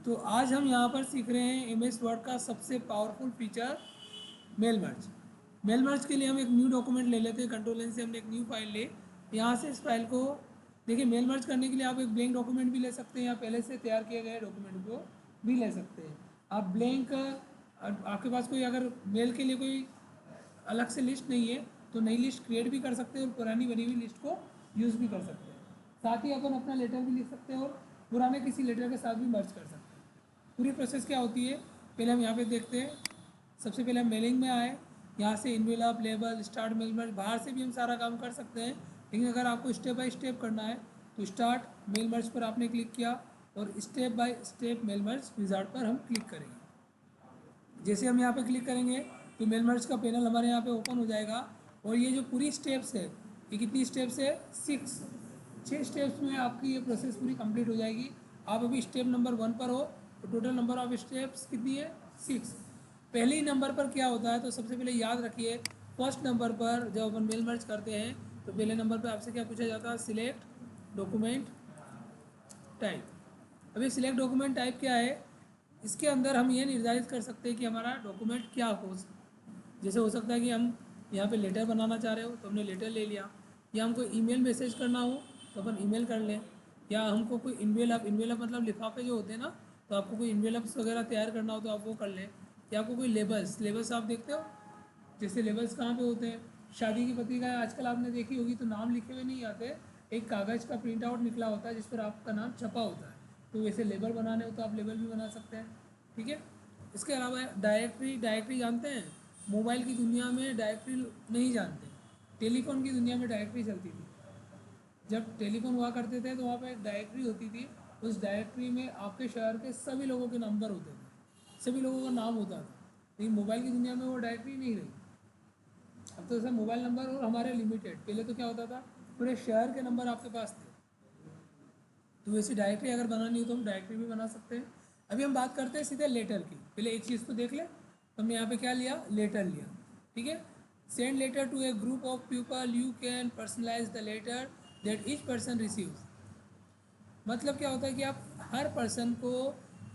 तो आज हम यहाँ पर सीख रहे हैं एमएस वर्ड का सबसे powerful feature mail merge. Mail merge के लिए हम एक न्यू डॉक्यूमेंट ले लेते हैं। कंट्रोल एन से हमने एक न्यू फाइल ले, यहाँ से इस फाइल को देखिए। मेल मर्ज करने के लिए आप एक ब्लैंक डॉक्यूमेंट भी ले सकते हैं या पहले से तैयार किए गए डॉक्यूमेंट को भी ले सकते हैं। आप ब्लैंक, आपके पास कोई अगर मेल के लिए कोई अलग से लिस्ट नहीं है तो नई लिस्ट क्रिएट भी कर सकते हैं और पुरानी बनी हुई लिस्ट को यूज़ भी कर सकते हैं। साथ ही अपन अपना लेटर भी लिख सकते हैं और पुराने किसी लेटर के साथ भी मर्ज कर सकते हैं। पूरी प्रोसेस क्या होती है, पहले हम यहाँ पे देखते हैं। सबसे पहले हम मेलिंग में आए, यहाँ से envelope, label, start mail merge, बाहर से भी हम सारा काम कर सकते हैं। लेकिन अगर आपको स्टेप बाय स्टेप करना है तो स्टार्ट मेल मर्ज पर आपने क्लिक किया और step by step mail merge wizard पर हम क्लिक करेंगे। जैसे हम यहाँ पे क्लिक करेंगे तो मेल मर्ज का पैनल हमारे यहाँ पे ओपन हो जाएगा। और ये जो पूरी स्टेप्स है, ये कितनी स्टेप्स है, 6 स्टेप्स में आपकी ये प्रोसेस पूरी कंप्लीट हो जाएगी। आप अभी स्टेप नंबर 1 पर हो तो टोटल नंबर ऑफ स्टेप्स कितनी है, 6। पहले ही नंबर पर क्या होता है, तो सबसे पहले याद रखिए, फर्स्ट नंबर पर जब अपन मेल मर्ज करते हैं तो पहले नंबर पर आपसे क्या पूछा जाता है, सिलेक्ट डॉक्यूमेंट टाइप। अभी सिलेक्ट डॉक्यूमेंट टाइप क्या है, इसके अंदर हम ये निर्धारित कर सकते हैं कि हमारा डॉक्यूमेंट क्या हो। जैसे हो सकता है कि हम यहाँ पे लेटर बनाना चाह रहे हो तो हमने लेटर ले लिया, या हमको ईमेल मैसेज करना हो तो अपन ईमेल कर लें, या हमको कोई इन्वेलप मतलब लिफाफे जो होते हैं ना, तो आपको कोई इन्वेलप्स वगैरह तैयार करना हो तो आप वो कर लें, या आपको कोई लेबल्स आप देखते हो। जैसे लेबल्स कहाँ पे होते हैं, शादी की पत्रिका आजकल आपने देखी होगी तो नाम लिखे हुए नहीं आते, एक कागज़ का प्रिंट आउट निकला होता है जिस पर आपका नाम छपा होता है। तो वैसे लेबल बनाने हो तो आप लेबल भी बना सकते हैं, ठीक है। इसके अलावा डायरेक्टरी जानते हैं, मोबाइल की दुनिया में डायरेक्टरी नहीं जानते, टेलीफोन की दुनिया में डायरेक्टरी चलती थी। जब टेलीफोन हुआ करते थे तो वहाँ पे एक डायरेक्टरी होती थी, उस डायरेक्टरी में आपके शहर के सभी लोगों के नंबर होते थे, सभी लोगों का नाम होता था। लेकिन मोबाइल की दुनिया में वो डायरेक्टरी नहीं रही। अब तो जैसे मोबाइल नंबर और हमारे लिमिटेड, पहले तो क्या होता था, पूरे शहर के नंबर आपके पास थे। तो वैसे डायरेक्टरी अगर बनानी हो तो हम डायरेक्टरी भी बना सकते हैं। अभी हम बात करते हैं सीधे लेटर की। पहले एक चीज़ तो देख ले, तो हमने यहाँ पे क्या लिया, लेटर लिया, ठीक है। Send letter to a group of people, you can personalise the letter that each person receives. मतलब क्या होता है कि आप हर पर्सन को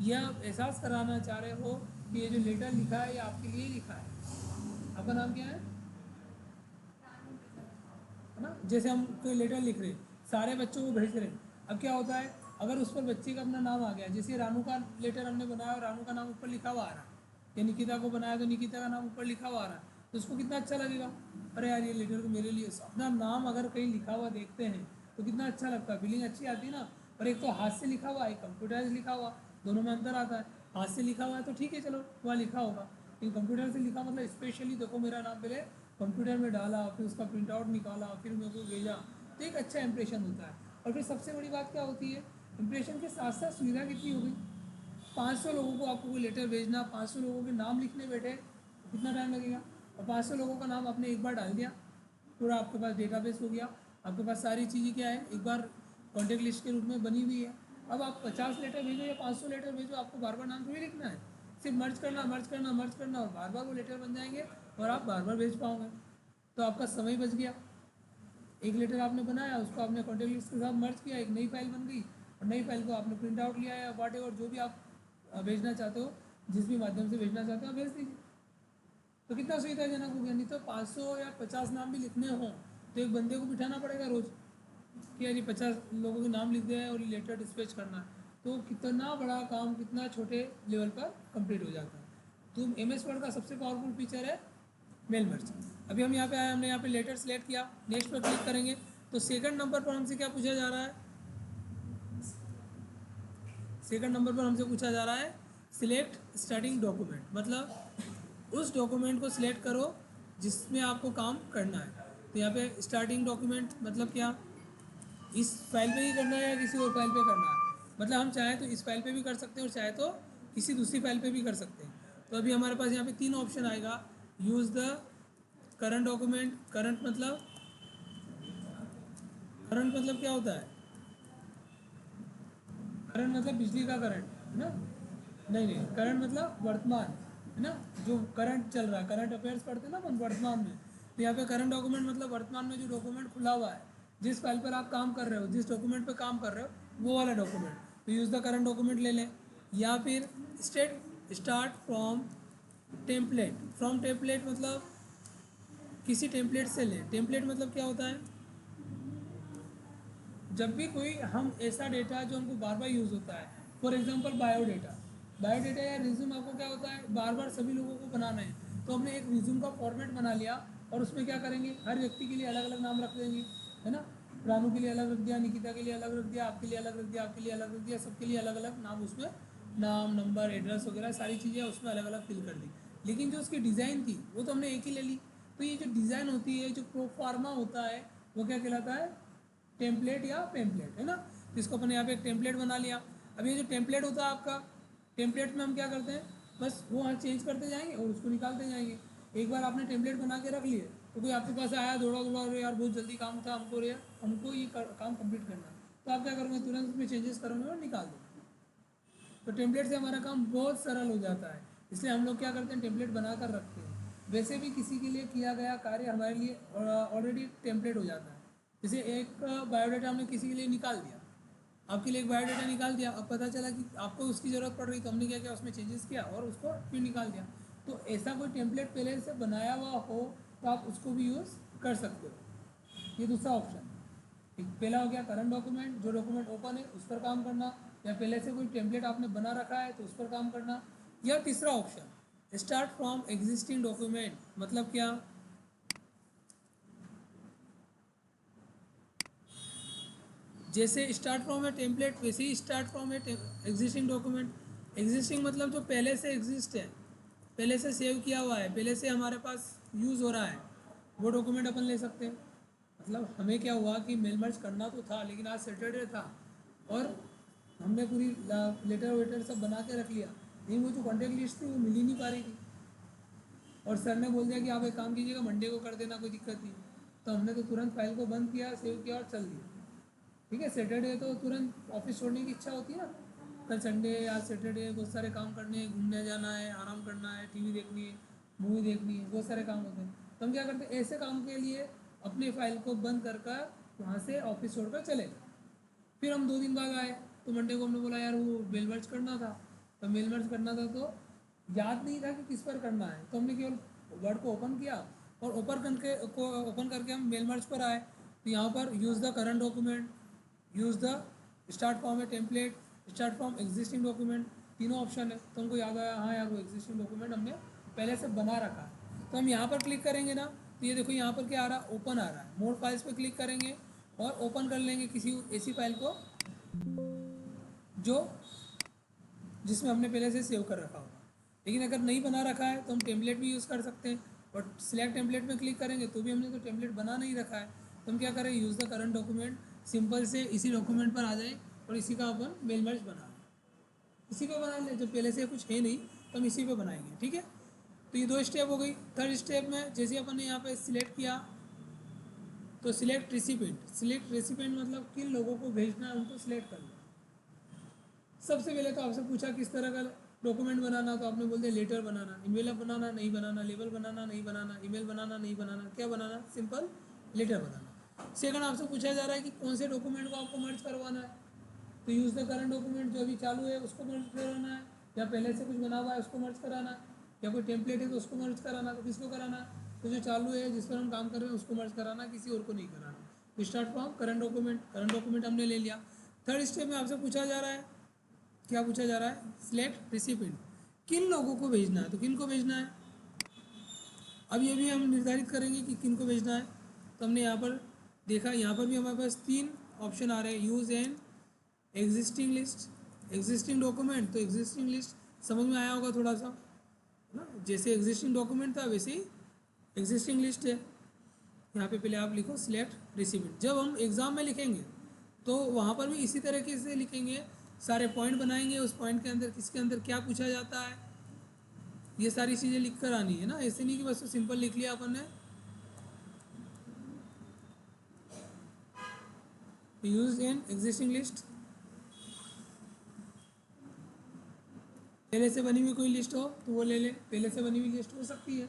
यह एहसास कराना चाह रहे हो कि ये जो लेटर लिखा है ये आपके लिए ही लिखा है। आपका नाम क्या है ना। जैसे हम कोई लेटर लिख रहे हैं सारे बच्चों को भेज रहे हैं, अब क्या होता है, अगर उस पर बच्चे का अपना नाम आ गया, जैसे रानू का लेटर हमने बनाया और रानू का नाम ऊपर लिखा हुआ आ रहा है, या निकिता को बनाया तो निकिता का नाम ऊपर लिखा हुआ आ रहा है, तो उसको कितना अच्छा लगेगा, अरे यार ये लेटर तो मेरे लिए। अपना नाम अगर कहीं लिखा हुआ देखते हैं तो कितना अच्छा लगता है, फीलिंग अच्छी आती है ना। और एक तो हाथ से लिखा हुआ, एक कंप्यूटराइज लिखा हुआ, दोनों में अंतर आता है। हाथ से लिखा हुआ है तो ठीक है, चलो वहाँ लिखा होगा, लेकिन कंप्यूटर से लिखा मतलब स्पेशली देखो मेरा नाम पहले कंप्यूटर में डाला, फिर उसका प्रिंट आउट निकाला, फिर मेरे को भेजा, तो एक अच्छा इंप्रेशन होता है। और फिर सबसे बड़ी बात क्या होती है, इंप्रेशन के साथ साथ सुविधा कितनी हो गई। 500 लोगों को आपको कोई लेटर भेजना, 500 लोगों के नाम लिखने बैठे तो कितना टाइम लगेगा। और 500 लोगों का नाम आपने एक बार डाल दिया, पूरा आपके पास डेटाबेस हो गया, आपके पास सारी चीज़ें क्या है, एक बार कॉन्टेक्ट लिस्ट के रूप में बनी हुई है। अब आप 50 लेटर भेजो या 500 लेटर भेजो, आपको बार बार नाम थोड़ी लिखना है, सिर्फ मर्ज करना मर्ज करना मर्ज करना, और बार बार वो लेटर बन जाएंगे और आप बार बार भेज पाओगे। तो आपका समय बच गया। एक लेटर आपने बनाया, उसको आपने कॉन्टेक्ट लिस्ट के साथ मर्ज किया, एक नई फाइल बन गई, और नई फाइल को आपने प्रिंट आउट लिया या वाट एवर जो भी आप भेजना चाहते हो, जिस भी माध्यम से भेजना चाहते हो आप भेज दीजिए। तो कितना सुविधाजनक हो गया। नहीं तो 500 या 50 नाम भी लिखने हों तो एक बंदे को बिठाना पड़ेगा रोज़ कि यार ये 50 लोगों के नाम लिख दिया है और ये लेटर डिस्पैच करना है, तो कितना बड़ा काम कितना छोटे लेवल पर कंप्लीट हो जाता है। तो एम एस वर्ड का सबसे पावरफुल फीचर है मेल मर्ज। अभी हम यहाँ पे आए, हमने यहाँ पे लेटर सेलेक्ट किया, नेक्स्ट पर क्लिक करेंगे तो सेकंड नंबर पर हमसे क्या पूछा जा रहा है, सेकंड नंबर पर हमसे पूछा जा रहा है सिलेक्ट स्टार्टिंग डॉक्यूमेंट, मतलब उस डॉक्यूमेंट को सिलेक्ट करो जिसमें आपको काम करना है। तो यहाँ पे स्टार्टिंग डॉक्यूमेंट मतलब क्या, इस फाइल पे ही करना है या किसी और फाइल पे करना है। मतलब हम चाहें तो इस फाइल पे भी कर सकते हैं और चाहे तो किसी दूसरी फाइल पे भी कर सकते हैं। तो अभी हमारे पास यहाँ पे 3 ऑप्शन आएगा, use the current document. Current मतलब क्या होता है, करंट मतलब बिजली का करंट है ना, नहीं नहीं, करंट मतलब वर्तमान है ना, जो करंट चल रहा है, करंट अफेयर्स पढ़ते हैं ना अपन वर्तमान में। तो यहाँ पे करंट डॉक्यूमेंट मतलब वर्तमान में जो डॉक्यूमेंट खुला हुआ है, जिस फाइल पर आप काम कर रहे हो, जिस डॉक्यूमेंट पे काम कर रहे हो, वो वाला डॉक्यूमेंट। तो यूज़ द करंट डॉक्यूमेंट ले लें, या फिर स्टार्ट फ्रॉम टेम्पलेट मतलब किसी टेम्पलेट से लें। टेम्पलेट मतलब क्या होता है, जब भी कोई हम ऐसा डेटा जो हमको बार बार यूज़ होता है, फॉर एग्जांपल बायोडेटा या रिज्यूम आपको क्या होता है बार बार सभी लोगों को बनाना है, तो हमने एक रिज्यूम का फॉर्मेट बना लिया और उसमें क्या करेंगे, हर व्यक्ति के लिए अलग अलग नाम रख देंगे, है ना। रानू के लिए अलग रख दिया, निकिता के लिए अलग रख दिया, आपके लिए अलग रख दिया, आपके लिए अलग रख दिया, सबके लिए अलग अलग नाम, उसमें नाम नंबर एड्रेस वगैरह सारी चीज़ें उसमें अलग अलग फिल कर दी। लेकिन जो उसकी डिज़ाइन थी वो तो हमने एक ही ले ली। तो ये जो डिज़ाइन होती है, जो प्रोफार्मा होता है, वो क्या कहलाता है, टेम्पलेट या पेम्पलेट, है ना। तो इसको अपने यहाँ पे एक टेम्पलेट बना लिया। अब ये जो टेम्पलेट होता है आपका, टेम्पलेट में हम क्या करते हैं, बस वो वहाँ चेंज करते जाएंगे और उसको निकालते जाएंगे। एक बार आपने टेम्पलेट बना के रख लिए तो कोई आपके पास आया दौड़ा दौड़ा, अरे यार बहुत जल्दी काम था हमको ये काम कंप्लीट करना है, तो आप क्या करोगे, तुरंत उसमें चेंजेस करोगे और निकाल दोगे। तो टेम्पलेट से हमारा काम बहुत सरल हो जाता है, इसलिए हम लोग क्या करते हैं, टेम्पलेट बना कर रखते हैं। वैसे भी किसी के लिए किया गया कार्य हमारे लिए ऑलरेडी टेम्पलेट हो जाता है। जैसे एक बायोडाटा हमने किसी के लिए निकाल दिया, आपके लिए एक बायोडाटा निकाल दिया, अब पता चला कि आपको उसकी ज़रूरत पड़ रही, तो हमने क्या किया, उसमें चेंजेस किया और उसको फिर निकाल दिया। तो ऐसा कोई टेम्पलेट पहले से बनाया हुआ हो तो आप उसको भी यूज़ कर सकते हो। ये दूसरा ऑप्शन। एक पहला हो गया करंट डॉक्यूमेंट, जो डॉक्यूमेंट ओपन है उस पर काम करना, या पहले से कोई टेम्पलेट आपने बना रखा है तो उस पर काम करना। या तीसरा option start from existing document, मतलब क्या, जैसे स्टार्ट फ्रॉम ए टेम्पलेट वैसे ही start from a existing document. Existing मतलब जो पहले से एग्जिस्ट है, पहले से सेव किया हुआ है, पहले से हमारे पास यूज़ हो रहा है, वो डॉक्यूमेंट अपन ले सकते हैं। मतलब हमें क्या हुआ कि मेल मर्ज करना तो था, लेकिन आज सैटरडे था और हमने पूरी लेटर वेटर सब बना के रख लिया, लेकिन वो जो कॉन्टैक्ट लिस्ट थी वो मिल ही नहीं पा रही थी, और सर ने बोल दिया कि आप एक काम कीजिएगा, मंडे को कर देना, कोई दिक्कत नहीं। तो हमने तो तुरंत फाइल को बंद किया, सेव किया और चल दिया। ठीक है, सैटरडे तो तुरंत ऑफिस छोड़ने की इच्छा होती है ना, कल संडे है, आज सैटरडे, बहुत सारे काम करने हैं, घूमने जाना है, आराम करना है, टीवी देखनी है, मूवी देखनी है, बहुत सारे काम होते हैं। तो हम क्या करते हैं, ऐसे काम के लिए अपनी फाइल को बंद कर वहाँ से ऑफिस छोड़कर चले गए। फिर हम 2 दिन बाद आए तो मंडे को हमने बोला यार वो मेल मर्ज करना था, तो मेल मर्ज करना था तो याद नहीं था कि किस पर करना है, तो हमने केवल वर्ड को ओपन किया और ओपन करके हम मेल मर्ज पर आए। तो यहाँ पर use the current document, use the start from a template, start from existing document, तीनों ऑप्शन है। तो हमको याद आया, हाँ यार वो एग्जिस्टिंग डॉक्यूमेंट हमने पहले से बना रखा है। तो हम यहाँ पर क्लिक करेंगे ना, तो ये देखो यहाँ पर क्या आ रहा है, ओपन आ रहा है। मोर फाइल्स पे क्लिक करेंगे और ओपन कर लेंगे किसी ऐसी फाइल को जो जिसमें हमने पहले से सेव कर रखा होगा। लेकिन अगर नहीं बना रखा है तो हम टेम्पलेट भी यूज़ कर सकते हैं, और सिलेक्ट टेम्पलेट में क्लिक करेंगे तो भी हमने तो टेम्पलेट बना नहीं रखा है, तो हम क्या करें, use the current document, simple से इसी डॉक्यूमेंट पर आ जाए और इसी का अपन मेल मर्ज बना लें, इसी पे बना लें। जब पहले से कुछ है नहीं तो हम इसी पे बनाएंगे, ठीक है। तो ये 2 स्टेप हो गई। थर्ड स्टेप में जैसे अपन ने यहाँ पे सिलेक्ट किया तो सिलेक्ट रेसिपेंट मतलब किन लोगों को भेजना है उनको सिलेक्ट कर लो। सबसे पहले तो आपसे पूछा किस तरह का डॉक्यूमेंट बनाना, तो आपने बोल दिया लेटर बनाना, ईमेल बनाना नहीं बनाना, लेबल बनाना नहीं बनाना, ईमेल बनाना नहीं बनाना, क्या बनाना, सिंपल लेटर बनाना। सेकंड आपसे पूछा जा रहा है कि कौन से डॉक्यूमेंट को आपको मर्ज करवाना है, तो यूज़ द करंट डॉक्यूमेंट जो अभी चालू है उसको मर्ज कराना है, या पहले से कुछ बना हुआ है उसको मर्ज कराना है, या कोई टेम्पलेट है तो उसको मर्ज कराना। तो किसको कराना है, तो जो चालू है जिस पर हम काम कर रहे हैं उसको मर्ज कराना, किसी और को नहीं कराना। तो स्टार्ट फ्रॉम करंट डॉक्यूमेंट हमने ले लिया। थर्ड स्टेप में आपसे पूछा जा रहा है, क्या पूछा जा रहा है, सिलेक्ट रिसिपेंट, किन लोगों को भेजना है, तो किन को भेजना है। अब ये भी हम निर्धारित करेंगे कि किन को भेजना है। तो हमने यहाँ पर देखा, यहाँ पर भी हमारे पास 3 ऑप्शन आ रहे हैं, use an existing list, existing document, तो एग्जिस्टिंग लिस्ट समझ में आया होगा थोड़ा सा, है ना। जैसे एग्जिस्टिंग डॉक्यूमेंट था वैसे ही एग्जिस्टिंग लिस्ट है। यहाँ पे पहले आप लिखो सिलेक्ट रिसिपेंट। जब हम एग्ज़ाम में लिखेंगे तो वहाँ पर भी इसी तरीके से लिखेंगे, सारे पॉइंट बनाएंगे, उस पॉइंट के अंदर किसके अंदर क्या पूछा जाता है, ये सारी चीज़ें लिख कर आनी है ना। ऐसे नहीं कि बस सिंपल लिख लिया अपन ने। यूज इन एग्जिस्टिंग लिस्ट, पहले से बनी हुई कोई लिस्ट हो तो वो ले ले, पहले से बनी हुई लिस्ट हो सकती है,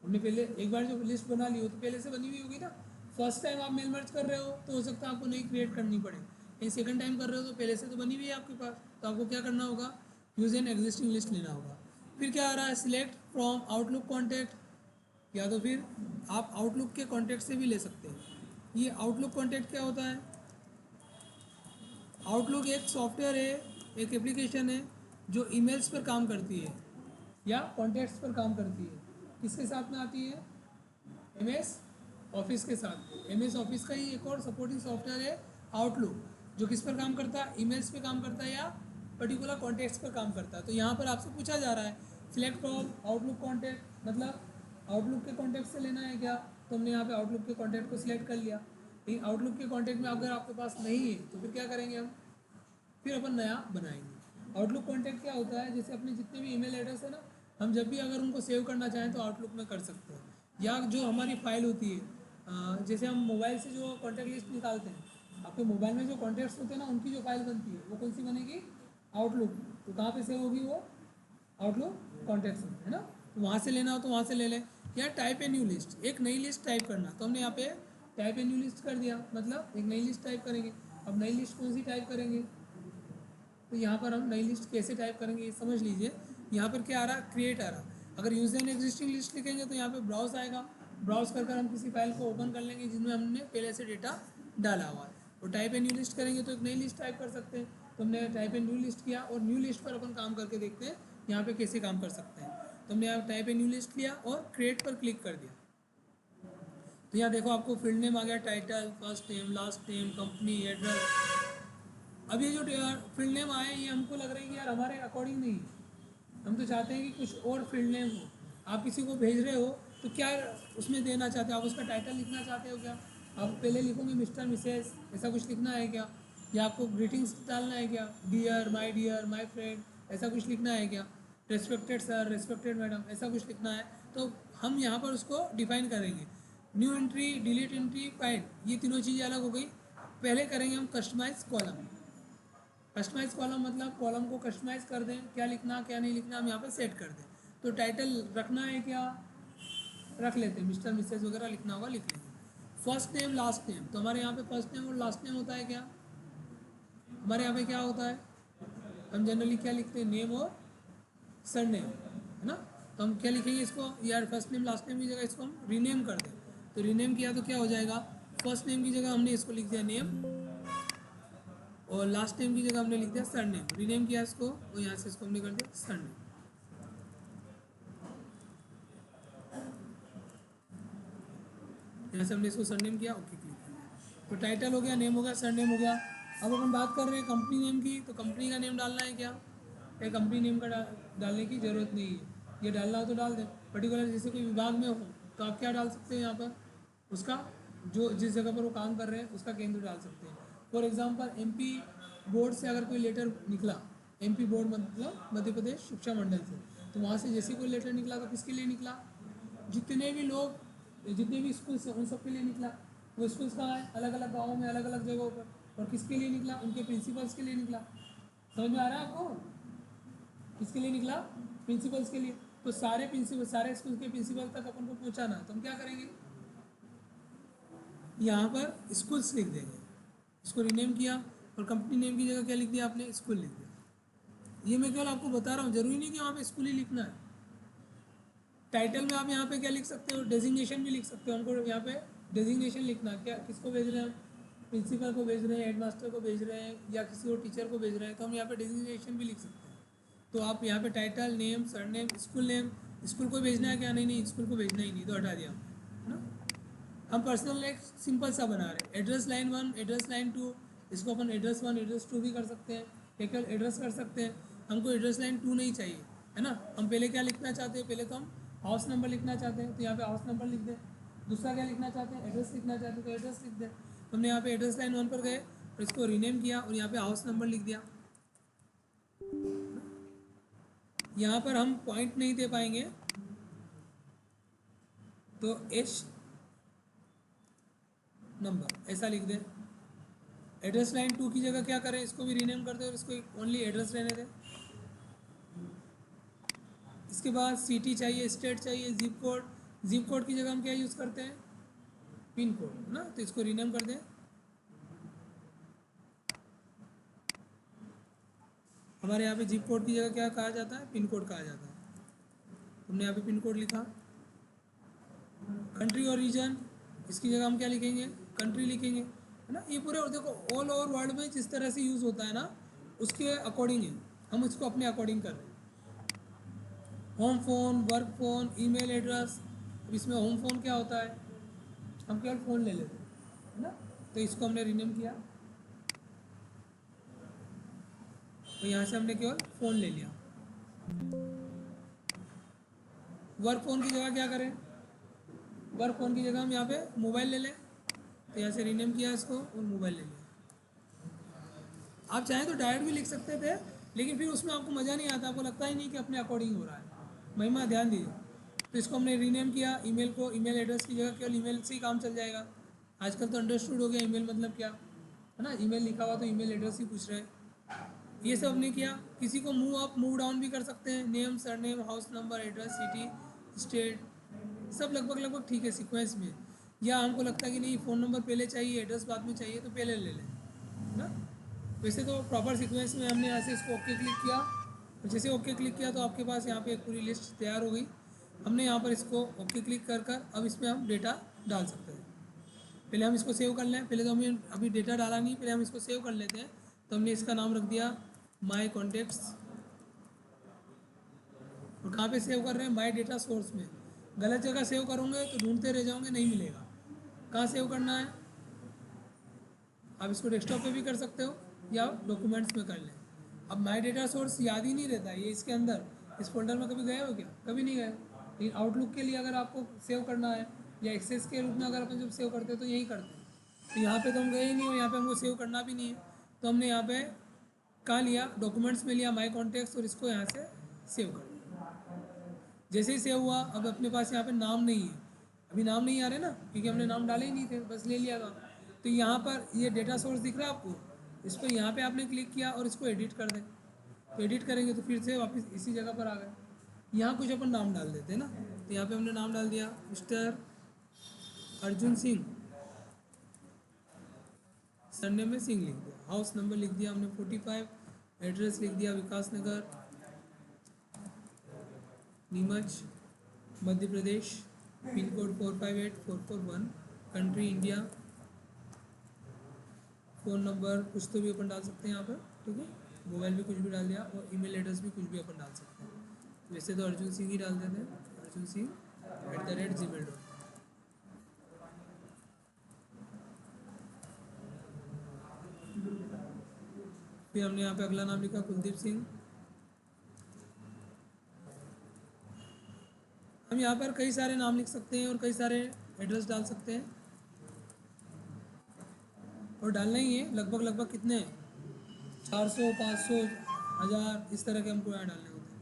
हमने पहले एक बार जो लिस्ट बना ली हो तो पहले से बनी हुई होगी ना। फर्स्ट टाइम आप मेल मर्ज कर रहे हो तो हो सकता है आपको नई क्रिएट करनी पड़े, लेकिन सेकंड टाइम कर रहे हो तो पहले से तो बनी हुई है आपके पास, तो आपको क्या करना होगा, यूज एन एग्जिस्टिंग लिस्ट लेना होगा। फिर क्या आ रहा है, सिलेक्ट फ्रॉम आउटलुक कॉन्टैक्ट, या तो फिर आप आउटलुक के कॉन्टैक्ट से भी ले सकते हैं। ये आउटलुक कॉन्टैक्ट क्या होता है, आउटलुक एक सॉफ्टवेयर है, एक एप्लीकेशन है जो ईमेल्स पर काम करती है या कॉन्टैक्ट्स पर काम करती है। किसके साथ में आती है, एम एस ऑफिस के साथ। एम एस ऑफिस का ही एक और सपोर्टिंग सॉफ्टवेयर है आउटलुक, जो किस पर काम करता है, ईमेल्स पे काम करता है या पर्टिकुलर कॉन्टैक्ट्स पर काम करता है। तो यहाँ पर आपसे पूछा जा रहा है सिलेक्ट फ्रॉम आउटलुक कॉन्टैक्ट, मतलब आउटलुक के कॉन्टैक्ट से लेना है क्या, तो हमने यहाँ पे आउटलुक के कॉन्टैक्ट को सिलेक्ट कर लिया। लेकिन आउटलुक के कॉन्टैक्ट में अगर आपके पास नहीं है तो फिर क्या करेंगे हम, फिर अपन नया बनाएंगे। आउटलुक कॉन्टैक्ट क्या होता है, जैसे अपने जितने भी ईमेल एड्रेस है ना, हम जब भी अगर उनको सेव करना चाहें तो आउटलुक में कर सकते हैं। या जो हमारी फाइल होती है, जैसे हम मोबाइल से जो कॉन्टैक्ट लिस्ट निकालते हैं, आपके मोबाइल में जो कॉन्टैक्ट्स होते हैं ना, उनकी जो फाइल बनती है वो कौन सी बनेगी, आउटलुक। तो कहाँ पे सेव होगी वो, आउटलुक कॉन्टैक्ट्स में, है ना। तो वहाँ से लेना हो तो वहाँ से ले लें। या टाइप ए न्यू लिस्ट, एक नई लिस्ट टाइप करना, तो हमने यहाँ पे टाइप ए न्यू लिस्ट कर दिया, मतलब एक नई लिस्ट टाइप करेंगे। अब नई लिस्ट कौन सी टाइप करेंगे, तो यहाँ पर हम नई लिस्ट कैसे टाइप करेंगे ये समझ लीजिए। यहाँ पर क्या आ रहा है, क्रिएट आ रहा। अगर यूजर एन एग्जिस्टिंग लिस्ट लिखेंगे तो यहाँ पे ब्राउज आएगा, ब्राउज कर हम किसी फाइल को ओपन कर लेंगे जिसमें हमने पहले से डेटा डाला हुआ है। और टाइप ए न्यू लिस्ट करेंगे तो एक नई लिस्ट टाइप कर सकते हैं। तो हमने टाइप ए न्यू लिस्ट किया और न्यू लिस्ट पर अपन काम करके देखते हैं यहाँ पे कैसे काम कर सकते हैं। तो हमने यहाँ टाइप ए न्यू लिस्ट लिया और क्रिएट पर क्लिक कर दिया। तो यहाँ देखो आपको फील्ड नेम आ गया, title, first name, last name, company, address. अब ये जो फील्ड नेम आए ये हमको लग रहा है कि यार हमारे अकॉर्डिंग नहीं, हम तो चाहते हैं कि कुछ और फील्ड नेम हो। आप किसी को भेज रहे हो तो क्या उसमें देना चाहते हो, आप उसका टाइटल लिखना चाहते हो क्या, आप पहले लिखोगे मिस्टर मिसेस, ऐसा कुछ लिखना है क्या, या आपको ग्रीटिंग्स डालना है क्या, डियर माय फ्रेंड, ऐसा कुछ लिखना है क्या, रेस्पेक्टेड सर, रेस्पेक्टेड मैडम, ऐसा कुछ लिखना है। तो हम यहाँ पर उसको डिफाइन करेंगे। New entry, delete entry, find, ये तीनों चीज़ें अलग हो गई। पहले करेंगे हम कस्टमाइज कॉलम। कस्टमाइज कॉलम मतलब कॉलम को कस्टमाइज कर दें, क्या लिखना क्या नहीं लिखना हम यहाँ पे सेट कर दें। तो टाइटल रखना है क्या, रख लेते हैं, मिस्टर मिसेस वगैरह लिखना होगा लिख लेंगे। फर्स्ट नेम लास्ट नेम, तो हमारे यहाँ पे फर्स्ट नेम और लास्ट नेम होता है क्या, हमारे यहाँ पे क्या होता है, हम जनरली क्या लिखते हैं, नेम और सर नेम, है ना। तो हम क्या लिखेंगे इसको, यार फर्स्ट नेम लास्ट नेम की जगह इसको हम रीनेम कर दें। तो रीनेम किया तो क्या हो जाएगा, फर्स्ट नेम की जगह हमने इसको लिख दिया नेम और लास्ट नेम की जगह हमने लिख दिया सर नेम। रीनेम किया इसको और यहाँ से इसको हमने कर दिया सर नेम। यहाँ से हमने इसको सर नेम किया, ओके क्लिक किया। तो टाइटल हो गया, नेम हो गया, सर नेम हो गया। अब अपन बात कर रहे हैं कंपनी नेम की, तो कंपनी का नेम डालना है क्या, कंपनी नेम का डालने की ज़रूरत नहीं है, ये डालना हो तो डाल दें। पर्टिकुलर जैसे कोई विभाग में हो तो आप क्या डाल सकते हैं यहाँ पर, उसका जो जिस जगह पर वो काम कर रहे हैं उसका केंद्र डाल सकते हैं। फॉर एग्जांपल एमपी बोर्ड से अगर कोई लेटर निकला, एमपी बोर्ड मतलब मध्य प्रदेश शिक्षा मंडल से, तो वहाँ से जैसे कोई लेटर निकला तो किसके लिए निकला, जितने भी लोग, जितने भी स्कूल्स हैं उन सब के लिए निकला। वो स्कूल्स कहाँ हैं, अलग अलग गाँवों में, अलग अलग जगहों पर। और किसके लिए निकला, उनके प्रिंसिपल्स के लिए निकला। समझ में आ रहा है आपको, किसके लिए निकला, प्रिंसिपल्स के लिए। तो सारे प्रिंसिपल, सारे स्कूल के प्रिंसिपल तक अपन को पहुँचाना, तो हम क्या करेंगे, यहाँ पर स्कूल्स लिख देंगे, इसको रीनेम किया और कंपनी नेम की जगह क्या लिख दिया आपने, स्कूल लिख दिया। ये मैं केवल आपको बता रहा हूँ, जरूरी नहीं कि वहाँ पे स्कूल ही लिखना है। टाइटल में आप यहाँ पे क्या लिख सकते हो, डेजिग्नेशन भी लिख सकते हो। हमको यहाँ पे डेजिग्नेशन लिखना, क्या किसको भेज रहे हैं हम, प्रिंसिपल को भेज रहे हैं, हेडमास्टर को भेज रहे हैं, या किसी और टीचर को भेज रहे हैं, तो हम यहाँ पे डेजिग्नेशन भी लिख सकते हैं। तो आप यहाँ पे title, name, surname, school name, school को भेजना है क्या, नहीं नहीं स्कूल को भेजना ही नहीं, तो हटा दिया, है ना। हम पर्सनल एक सिंपल सा बना रहे हैं, एड्रेस लाइन 1, एड्रेस लाइन 2, इसको अपन एड्रेस 1, एड्रेस 2 भी कर सकते हैं, केवल एड्रेस कर सकते हैं। हमको एड्रेस लाइन 2 नहीं चाहिए, है ना। हम पहले क्या लिखना चाहते हैं, पहले तो हम हाउस नंबर लिखना चाहते हैं, तो यहाँ पे हाउस नंबर लिख दें। दूसरा क्या लिखना चाहते हैं, एड्रेस लिखना चाहते हैं, तो एड्रेस लिख दें। तो हमने यहाँ पे एड्रेस लाइन 1 पर गए और इसको रीनेम किया और यहाँ पे हाउस नंबर लिख दिया। यहाँ पर हम पॉइंट नहीं दे पाएंगे तो एच नंबर ऐसा लिख दें। एड्रेस लाइन 2 की जगह क्या करें, इसको भी रीनेम कर दें और इसको ओनली एड्रेस रहने दें। इसके बाद सिटी चाहिए, स्टेट चाहिए, जिप कोड। जिप कोड की जगह हम क्या यूज़ करते हैं, पिन कोड, है ना। तो इसको रीनेम कर दें हमारे यहाँ पे जिप कोड की जगह क्या कहा जाता है, पिन कोड कहा जाता है। हमने यहाँ पे पिन कोड लिखा। कंट्री और रीजन, इसकी जगह हम क्या लिखेंगे, कंट्री लिखेंगे, है ना। ये पूरे, और देखो ऑल ओवर वर्ल्ड में जिस तरह से यूज़ होता है ना, उसके अकॉर्डिंग है, हम उसको अपने अकॉर्डिंग कर रहे हैं। Home phone, work phone, email address. अब इसमें होम फ़ोन क्या होता है, हम केवल फ़ोन ले लेते हैं, है ना। तो इसको हमने रीनेम किया, तो यहाँ से हमने केवल फ़ोन ले लिया। वर्क फ़ोन की जगह क्या करें, वर्क फ़ोन की जगह हम यहाँ पे मोबाइल ले लें, तो यहाँ से रीनेम किया इसको और मोबाइल ले लिया। आप चाहें तो डायरेक्ट भी लिख सकते थे, लेकिन फिर उसमें आपको मज़ा नहीं आता, आपको लगता ही नहीं कि अपने अकॉर्डिंग हो रहा है। महिमा ध्यान दीजिए। तो इसको हमने रीनेम किया, ईमेल को, ईमेल एड्रेस की जगह केवल ईमेल से ही काम चल जाएगा। आजकल तो अंडरस्टूड हो गया ईमेल मतलब क्या, है ना। ईमेल लिखा हुआ तो ईमेल एड्रेस ही पूछ रहे हैं। ये सब हमने किया। किसी को मूव अप मूव डाउन भी कर सकते हैं, name, surname, house number, address, city, state, सब लगभग लगभग ठीक है सीक्वेंस में। या हमको लगता है कि नहीं फ़ोन नंबर पहले चाहिए, एड्रेस बाद में चाहिए, तो पहले ले लें, है ना। वैसे तो प्रॉपर सीक्वेंस में हमने ऐसे इसको ओके क्लिक किया, और जैसे ओके क्लिक किया तो आपके पास यहाँ पे एक पूरी लिस्ट तैयार हो गई। हमने यहाँ पर इसको ओके क्लिक कर कर अब इसमें हम डेटा डाल सकते हैं। पहले हम इसको सेव कर लें, पहले तो हमें अभी डेटा डाला नहीं, पहले हम इसको सेव कर लेते हैं। तो हमने इसका नाम रख दिया माई कॉन्टेक्ट्स, और कहाँ पे सेव कर रहे हैं, माई डेटा सोर्स में। गलत जगह सेव करोगे तो ढूंढते रह जाओगे, नहीं मिलेगा। कहाँ सेव करना है, आप इसको डेस्कटॉप पे भी कर सकते हो या डॉक्यूमेंट्स में कर लें। अब माई डेटा सोर्स याद ही नहीं रहता है, ये इसके अंदर इस फोल्डर में कभी गए हो क्या, कभी नहीं गए। लेकिन आउटलुक के लिए अगर आपको सेव करना है, या एक्सेस के रूप में अगर अपन जब सेव करते हैं तो यही करते हैं। तो यहाँ पे तो हम गए ही नहीं, और यहाँ पे हमको सेव करना भी नहीं है। तो हमने यहाँ पे कहाँ लिया, डॉक्यूमेंट्स में लिया माई कॉन्टेक्ट्स, और इसको यहाँ से सेव कर दिया। जैसे ही सेव हुआ, अब अपने पास यहाँ पे नाम नहीं है, अभी नाम नहीं आ रहे ना, क्योंकि हमने नाम डाले ही नहीं थे, बस ले लिया था। तो यहाँ पर ये डेटा सोर्स दिख रहा है आपको, इस पर यहाँ पे आपने क्लिक किया और इसको एडिट कर दें। तो एडिट करेंगे तो फिर से वापस इसी जगह पर आ गए। यहाँ कुछ अपन नाम डाल देते हैं ना, तो यहाँ पे हमने नाम डाल दिया मिस्टर अर्जुन सिंह, सरनेम में सिंह लिख दिया, हाउस नंबर लिख दिया हमने 45, एड्रेस लिख दिया Vikas Nagar, Neemuch, Madhya Pradesh, pin code 458441, country India, phone number कुछ तो भी अपन डाल सकते हैं यहाँ पर, ठीक है। मोबाइल भी कुछ भी डाल दिया, और ईमेल एड्रेस भी कुछ भी अपन डाल सकते हैं। वैसे तो अर्जुन सिंह ही डाल देते हैं, arjun@gmail.com। फिर हमने यहाँ पे अगला नाम लिखा कुलदीप सिंह। हम यहाँ पर कई सारे नाम लिख सकते हैं और कई सारे एड्रेस डाल सकते हैं, और डालना ही है लगभग लगभग कितने, 400, 500, 1000, इस तरह के हमको यहाँ डालने होते हैं।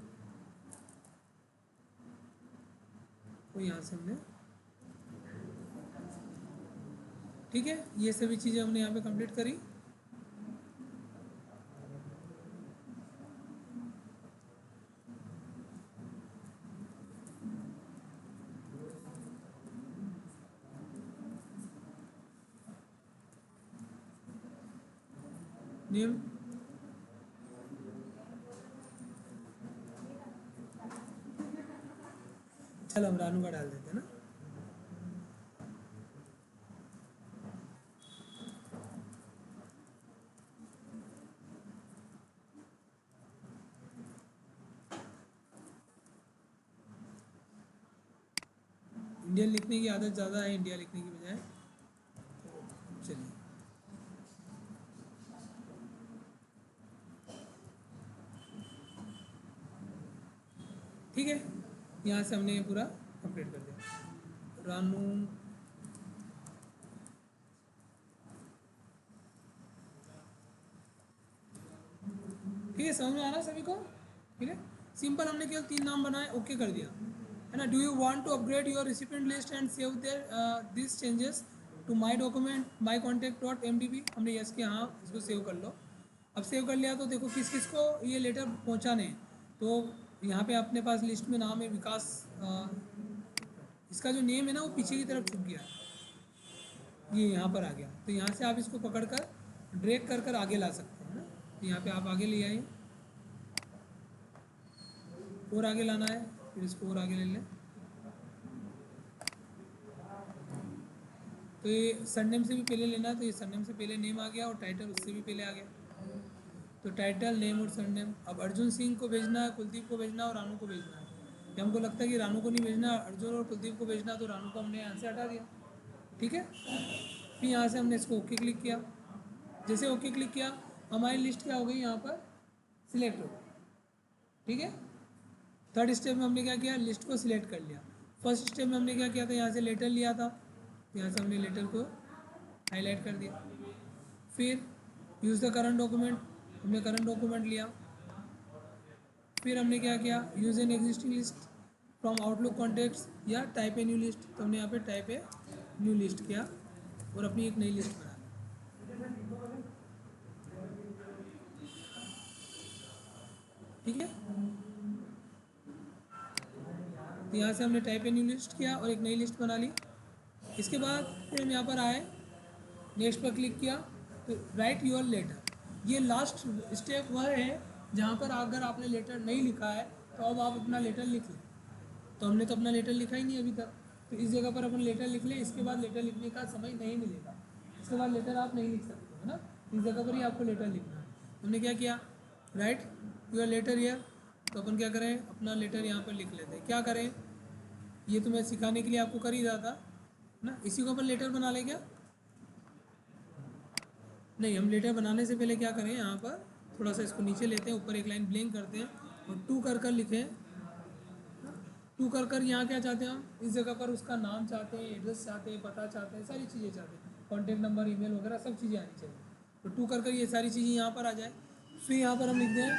तो यहाँ से हमने, ठीक है, ये सभी चीज़ें हमने यहाँ पे कंप्लीट करी। नेम, चल हम रानू का डाल देते हैं ना। इंडियन लिखने की आदत ज़्यादा है इंडिया लिखने की बजाय, तो चलिए। ठीक है, यहाँ से हमने ये पूरा कंप्लीट कर दिया। रानू, ठीक है, समझ में आ रहा है सभी को, ठीक है। सिंपल, हमने केवल 3 नाम बनाए, ओके कर दिया, है ना। Do you want to upgrade your recipient list and save there this changes to my document my contact dot MDB, हमने यस किया, हाँ इसको सेव कर लो। अब सेव कर लिया तो देखो किस किस को ये लेटर पहुँचाने हैं। तो यहाँ पे अपने पास लिस्ट में नाम है विकास, इसका जो नेम है ना वो पीछे की तरफ छुप गया, ये यहाँ पर आ गया। तो यहाँ से आप इसको पकड़ कर ड्रैग कर कर आगे ला सकते हैं ना। तो यहाँ पे आप आगे ले आए, और आगे लाना है, फिर इसको और आगे ले लें। तो ये सरनेम से भी पहले लेना है, तो ये सरनेम से पहले नेम आ गया और टाइटल उससे भी पहले आ गया। तो टाइटल, नेम और सरनेम। अब अर्जुन सिंह को भेजना है, कुलदीप को भेजना है और रानू को भेजना है। कि हमको लगता है कि रानू को नहीं भेजना, अर्जुन और कुलदीप को भेजना, तो रानू को हमने यहाँ से हटा दिया। ठीक है, फिर यहाँ से हमने इसको ओके क्लिक किया। जैसे ओके क्लिक किया, हमारी लिस्ट क्या हो गई, यहाँ पर सिलेक्ट हो गई। ठीक है, थर्ड स्टेप में हमने क्या किया, लिस्ट को सिलेक्ट कर लिया। फर्स्ट स्टेप में हमने क्या किया था, यहाँ से लेटर लिया था, यहाँ से हमने लेटर को हाईलाइट कर दिया। फिर यूज़ द करंट डॉक्यूमेंट, हमने करंट डॉक्यूमेंट लिया। फिर हमने क्या किया, use an existing list from outlook contacts या टाइप ए न्यू लिस्ट, तो हमने यहाँ पे टाइप ए न्यू लिस्ट किया और अपनी एक नई लिस्ट बना ली। ठीक है, तो यहाँ से हमने टाइप ए न्यू लिस्ट किया और एक नई लिस्ट बना ली। इसके बाद फिर हम यहाँ पर आए, नेक्स्ट पर क्लिक किया, तो राइट योर लेटर। ये लास्ट स्टेप वह है जहाँ पर अगर आपने लेटर नहीं लिखा है तो अब आप अपना लेटर लिख लें। तो हमने तो अपना लेटर लिखा ही नहीं अभी तक, तो इस जगह पर अपन लेटर लिख लें। इसके बाद लेटर लिखने का समय नहीं मिलेगा, इसके बाद लेटर आप नहीं लिख सकते, है ना। इस जगह पर ही आपको लेटर लिखना है। हमने क्या किया, राइट योर लेटर हियर। तो अपन क्या करें, अपना लेटर यहाँ पर लिख लेते हैं। क्या करें, ये तो मैं सिखाने के लिए आपको कर ही रहा था ना। इसी को अपन लेटर बना लें क्या, नहीं, हम लेटर बनाने से पहले क्या करें, यहाँ पर थोड़ा सा इसको नीचे लेते हैं, ऊपर एक लाइन ब्लैंक करते हैं और टू कर लिखें। टू कर यहाँ क्या चाहते हैं हम, इस जगह पर उसका नाम चाहते हैं, एड्रेस चाहते हैं, पता चाहते हैं, सारी चीज़ें चाहते हैं, कॉन्टैक्ट नंबर, ईमेल वगैरह सब चीज़ें आनी चाहिए। तो टू कर ये सारी चीज़ें यहाँ पर आ जाए। फिर यहाँ पर हम लिख दें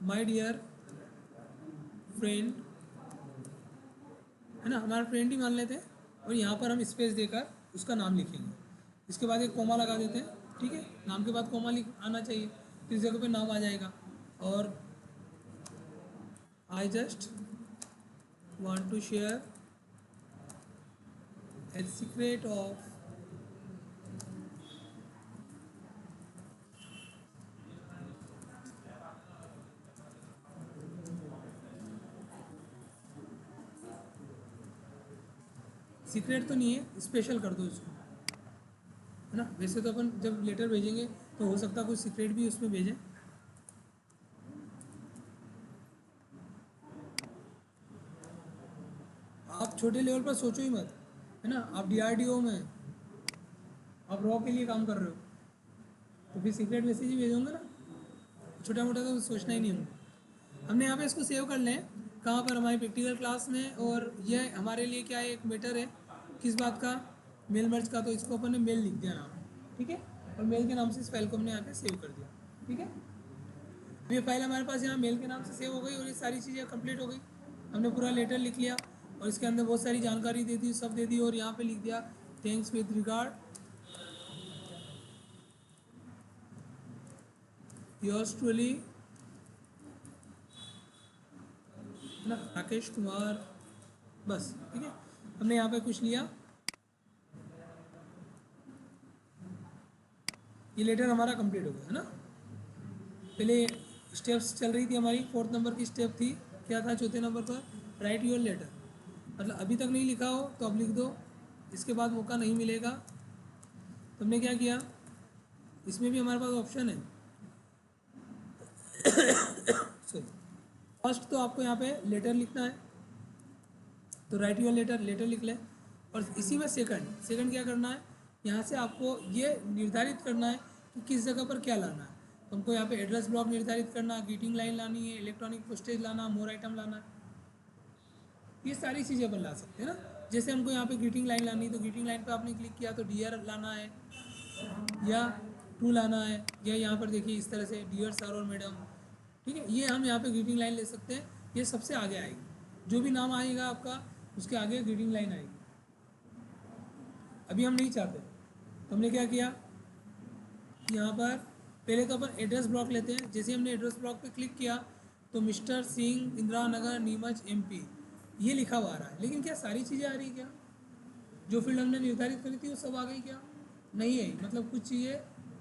माय डियर फ्रेंड, है ना, हमारा फ्रेंड ही मान लेते हैं। और यहाँ पर हम स्पेस देकर उसका नाम लिखेंगे। इसके बाद एक कोमा लगा देते हैं। ठीक है, नाम के बाद कोमा लिख आना चाहिए, तो इस जगह पे नाम आ जाएगा। और I just want to share a secret of secret तो नहीं है, स्पेशल कर दो इसको, है ना। वैसे तो अपन जब लेटर भेजेंगे तो हो सकता है कुछ सीक्रेट भी उसमें भेजें। आप छोटे लेवल पर सोचो ही मत, है ना। आप DRDO में, आप रॉ के लिए काम कर रहे हो, तो फिर सीक्रेट मैसेज ही भेजोगे ना। छोटा मोटा तो सोचना ही नहीं हमको। हमने यहाँ पे इसको सेव कर लें, कहाँ पर, हमारी प्रैक्टिकल क्लास में। और ये हमारे लिए क्या है, एक मैटर है किस बात का, मेल मर्ज का। तो इसको अपन ने मेल लिख दिया नाम, ठीक है। और मेल के नाम से इस फाइल को हमने यहाँ पे सेव कर दिया। ठीक है, तो ये फाइल हमारे पास यहाँ मेल के नाम से सेव हो गई और ये सारी चीज़ें कंप्लीट हो गई। हमने पूरा लेटर लिख लिया और इसके अंदर बहुत सारी जानकारी दे दी, सब दे दी। और यहाँ पे लिख दिया thanks with regard yours truly, है ना, राकेश कुमार, बस। ठीक है, हमने यहाँ पे कुछ लिया। ये लेटर हमारा कंप्लीट हो गया, है ना। पहले स्टेप्स चल रही थी हमारी, 4th नंबर की स्टेप थी, क्या था 4थे नंबर पर, राइट योर लेटर। मतलब अभी तक नहीं लिखा हो तो अब लिख दो, इसके बाद मौका नहीं मिलेगा। तो हमने क्या किया, इसमें भी हमारे पास ऑप्शन है। सॉरी, फर्स्ट तो आपको यहाँ पे लेटर लिखना है, तो राइट योर लेटर, लेटर लिख लें। और इसी में सेकंड क्या करना है, यहाँ से आपको ये निर्धारित करना है कि किस जगह पर क्या लाना है। तो हमको यहाँ पे एड्रेस ब्लॉक निर्धारित करना, ग्रीटिंग लाइन लानी है, इलेक्ट्रॉनिक पोस्टेज लाना, मोर आइटम लाना है। ये सारी चीज़ें अपन ला सकते हैं ना। जैसे हमको यहाँ पे ग्रीटिंग लाइन लानी है, तो ग्रीटिंग लाइन पे आपने क्लिक किया तो डियर लाना है या टू लाना है, या यहाँ पर देखिए इस तरह से डियर सर और मैडम। ठीक है, ये हम यहाँ पे ग्रीटिंग लाइन ले सकते हैं। ये सबसे आगे आएगी, जो भी नाम आएगा आपका उसके आगे ग्रीटिंग लाइन आएगी। अभी हम नहीं चाहते, तो हमने क्या किया, यहाँ पर पहले तो अपन एड्रेस ब्लॉक लेते हैं। जैसे हमने एड्रेस ब्लॉक पे क्लिक किया तो मिस्टर सिंह, इंदिरा नगर, नीमच, MP ये लिखा हुआ आ रहा है। लेकिन क्या सारी चीज़ें आ रही क्या, जो फील्ड हमने निर्धारित करी थी वो सब आ गई क्या, नहीं है। मतलब कुछ चीज़ें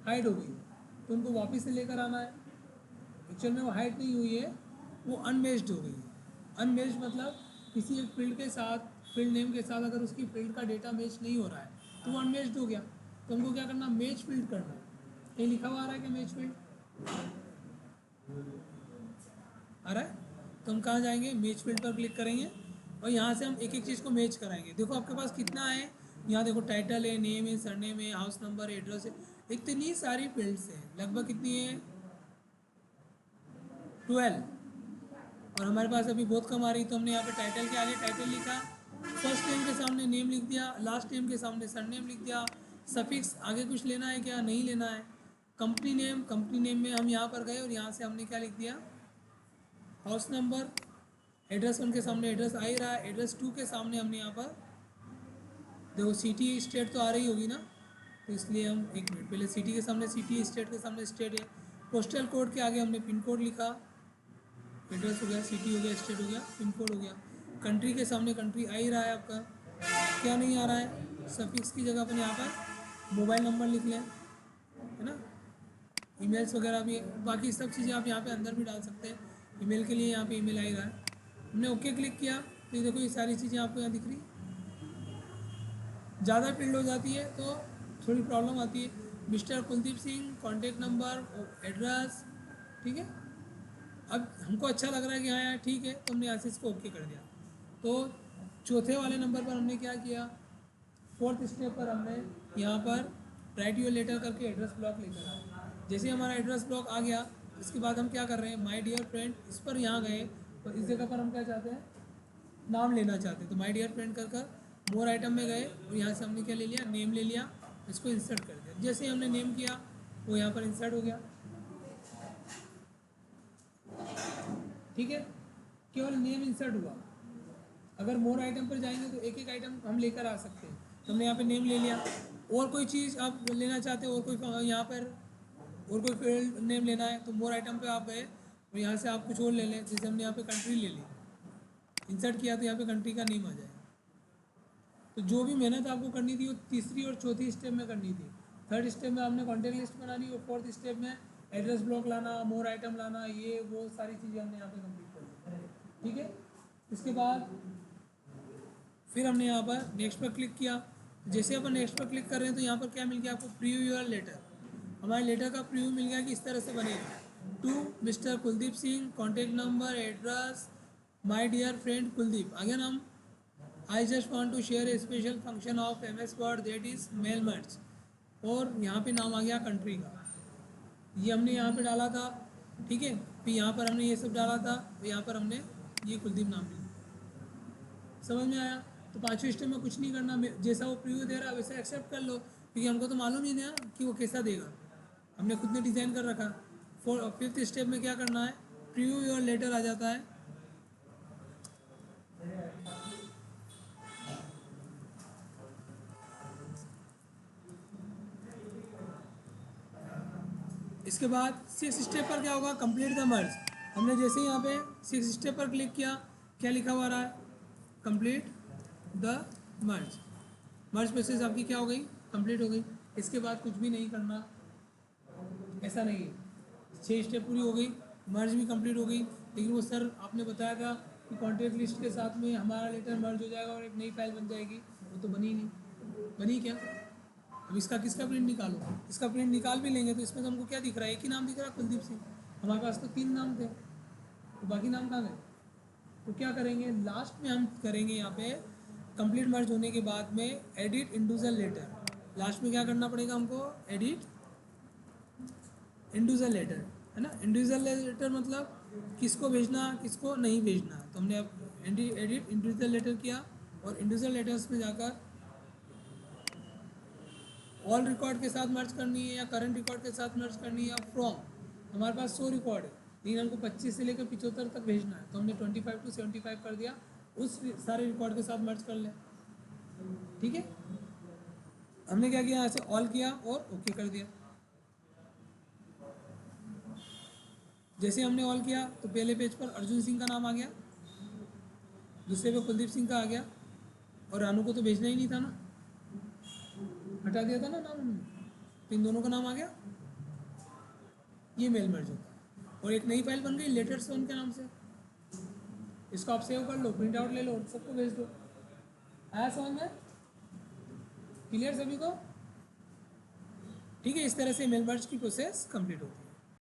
हाइड हो गई, तो उनको वापस से लेकर आना है। एक्चुअल में वो हाइड नहीं हुई है, वो अनमेच्ड हो गई है। अनमेच्ड मतलब किसी एक फील्ड के साथ, फील्ड नेम के साथ अगर उसकी फील्ड का डेटा मैच नहीं हो रहा है तो वो अनमेच्ड हो गया। तो हमको क्या करना, मैच फील्ड करना। कहीं लिखा हुआ आ रहा है कि मैच फील्ड आ रहा है? तो हम कहाँ जाएंगे, मैच फील्ड पर क्लिक करेंगे और यहाँ से हम एक एक चीज़ को मैच कराएंगे। देखो आपके पास कितना है, यहाँ देखो टाइटल है, नेम है, सरनेम है, हाउस नंबर है, एड्रेस है, इतनी सारी फील्ड्स हैं, लगभग कितनी है 12। और हमारे पास अभी बहुत कम आ रही, तो हमने यहाँ पे टाइटल के आगे टाइटल लिखा, फर्स्ट नेम के सामने नेम लिख दिया, लास्ट नेम के सामने सरनेम लिख दिया। सफिक्स आगे कुछ लेना है क्या, नहीं लेना है। कंपनी नेम में हम यहाँ पर गए और यहाँ से हमने क्या लिख दिया, हाउस नंबर। एड्रेस 1 के सामने एड्रेस आ ही रहा है, एड्रेस 2 के सामने हमने यहाँ पर देखो सिटी स्टेट तो आ रही होगी ना, तो इसलिए हम एक मिनट पहले सिटी के सामने सिटी, स्टेट के सामने स्टेट है। पोस्टल कोड के आगे हमने पिन कोड लिखा, एड्रेस हो गया, सिटी हो गया, स्टेट हो गया, पिन कोड हो गया। कंट्री के सामने कंट्री आ ही रहा है आपका, क्या नहीं आ रहा है, सफिक्स की जगह अपन यहाँ पर मोबाइल नंबर लिख लें, है ना। ईमेल्स वगैरह भी, बाकी सब चीज़ें आप यहाँ पे अंदर भी डाल सकते हैं। ईमेल के लिए यहाँ पे ईमेल आ ही रहा है, हमने ओके क्लिक किया तो ये देखो ये सारी चीज़ें आपको यहाँ दिख रही। ज़्यादा फील्ड हो जाती है तो थोड़ी प्रॉब्लम आती है। Mister Kuldeep Singh, contact number, address, ठीक है। अब हमको अच्छा लग रहा है कि हाँ यार ठीक है, तो हमने यहाँ से इसको ओके कर दिया। तो चौथे वाले नंबर पर हमने क्या किया, फोर्थ स्टेप पर हमने यहाँ पर राइट योर लेटर करके एड्रेस ब्लॉक लेकर आए। जैसे हमारा एड्रेस ब्लॉक आ गया, इसके बाद हम क्या कर रहे हैं, माय डियर फ्रेंड, इस पर यहाँ गए तो इस जगह पर हम क्या चाहते हैं, नाम लेना चाहते हैं। तो माय डियर फ्रेंड कर मोर आइटम में गए और यहाँ से हमने क्या ले लिया, नेम ले लिया, इसको इंसर्ट कर दिया। जैसे ही हमने नेम किया वो यहाँ पर इंसर्ट हो गया, ठीक है, केवल नेम इंसर्ट हुआ। अगर मोर आइटम पर जाएंगे तो एक एक आइटम हम लेकर आ सकते हैं। तो हमने यहाँ पे नेम ले लिया, और कोई चीज़ आप लेना चाहते हो, और कोई यहाँ पर और कोई फील्ड नेम लेना है तो मोर आइटम पे आप गए और यहाँ से आप कुछ और ले लें। जैसे हमने यहाँ पे कंट्री ले ली, इंसर्ट किया तो यहाँ पे कंट्री का नेम आ जाएगा। तो जो भी मेहनत आपको करनी थी वो तीसरी और चौथी स्टेप में करनी थी। थर्ड स्टेप में आपने कॉन्टेक्ट लिस्ट बनानी, और फोर्थ स्टेप में एड्रेस ब्लॉक लाना, मोर आइटम लाना, ये वो सारी चीज़ें हमने यहाँ पे कंप्लीट कर दी, ठीक है। इसके बाद फिर हमने यहाँ पर नेक्स्ट पर क्लिक किया। जैसे अपन नेक्स्ट पर क्लिक कर रहे हैं तो यहाँ पर क्या मिल गया आपको, प्रीव्यू योर लेटर। हमारे लेटर का प्रीव्यू मिल गया कि इस तरह से बनेगा, to mister Kuldeep Singh, contact number, address, my dear friend Kuldeep. आगे नाम, I just want to share a special function of MS word that is mail merge. और यहाँ पे नाम आ गया कंट्री का, ये हमने यहाँ पे डाला था, ठीक है। फिर यहाँ पर हमने ये सब डाला था, तो यहाँ पर हमने ये कुलदीप नाम लिया। समझ में आया? तो पाँचवें स्टेप में कुछ नहीं करना, जैसा वो प्रीव्यू दे रहा है वैसा एक्सेप्ट कर लो, क्योंकि हमको तो मालूम ही नहीं है कि वो कैसा देगा, हमने खुद ने डिज़ाइन कर रखा। फिफ्थ स्टेप में क्या करना है, प्रीव्यू योर लेटर आ जाता है। इसके बाद सिक्स स्टेप पर क्या होगा, कंप्लीट द मर्ज। हमने जैसे ही यहाँ पे सिक्स स्टेप पर क्लिक किया, क्या लिखा हुआ रहा है, complete the merge. Merge process आपकी क्या हो गई, कंप्लीट हो गई। इसके बाद कुछ भी नहीं करना, ऐसा नहीं है। 6 स्टेप पूरी हो गई, मर्ज भी कंप्लीट हो गई। लेकिन वो सर आपने बताया था कि कॉन्टैक्ट लिस्ट के साथ में हमारा लेटर मर्ज हो जाएगा और एक नई फाइल बन जाएगी, वो तो बनी नहीं। बनी क्या? अब इसका किसका प्रिंट निकालो, इसका प्रिंट निकाल भी लेंगे तो इसमें तो हमको क्या दिख रहा है, एक ही नाम दिख रहा है, कुलदीप सिंह। हमारे पास तो 3 नाम थे, तो बाकी नाम कहाँ गए? तो क्या करेंगे, लास्ट में हम करेंगे यहाँ पे कंप्लीट मर्ज होने के बाद में एडिट इंडिविजुअल लेटर। लास्ट में क्या करना पड़ेगा हमको, एडिट इंडिविजुअल लेटर, है ना। इंडिविजुअल लेटर मतलब किसको भेजना किसको नहीं भेजना। तो हमने अब एडिट इंडिविजुअल लेटर किया और इंडिविजुअल लेटर्स में जाकर ऑल रिकॉर्ड के साथ मर्ज करनी है या करंट रिकॉर्ड के साथ मर्ज करनी है या फ्रॉम। हमारे पास 100 रिकॉर्ड है, लेकिन हमको 25 से लेकर 75 तक भेजना है, तो हमने 25 to 75 कर दिया, उस सारे रिकॉर्ड के साथ मर्ज कर लें, ठीक है। हमने क्या किया, ऐसे ऑल किया और ओके कर दिया। जैसे हमने ऑल किया तो पहले पेज पर अर्जुन सिंह का नाम आ गया, दूसरे पे कुलदीप सिंह का आ गया, और रानू को तो भेजना ही नहीं था ना, हटा दिया था ना नाम हमने, तो इन दोनों का नाम आ गया। ये मेल मर्ज होता है। और एक नई फाइल बन गई लेटर्स वन के नाम से। इसको आप सेव कर लो, प्रिंट आउट ले लो, सबको भेज दो। आया समझ में? क्लियर सभी को? ठीक है, इस तरह से मेल मर्ज की प्रोसेस कंप्लीट होती है।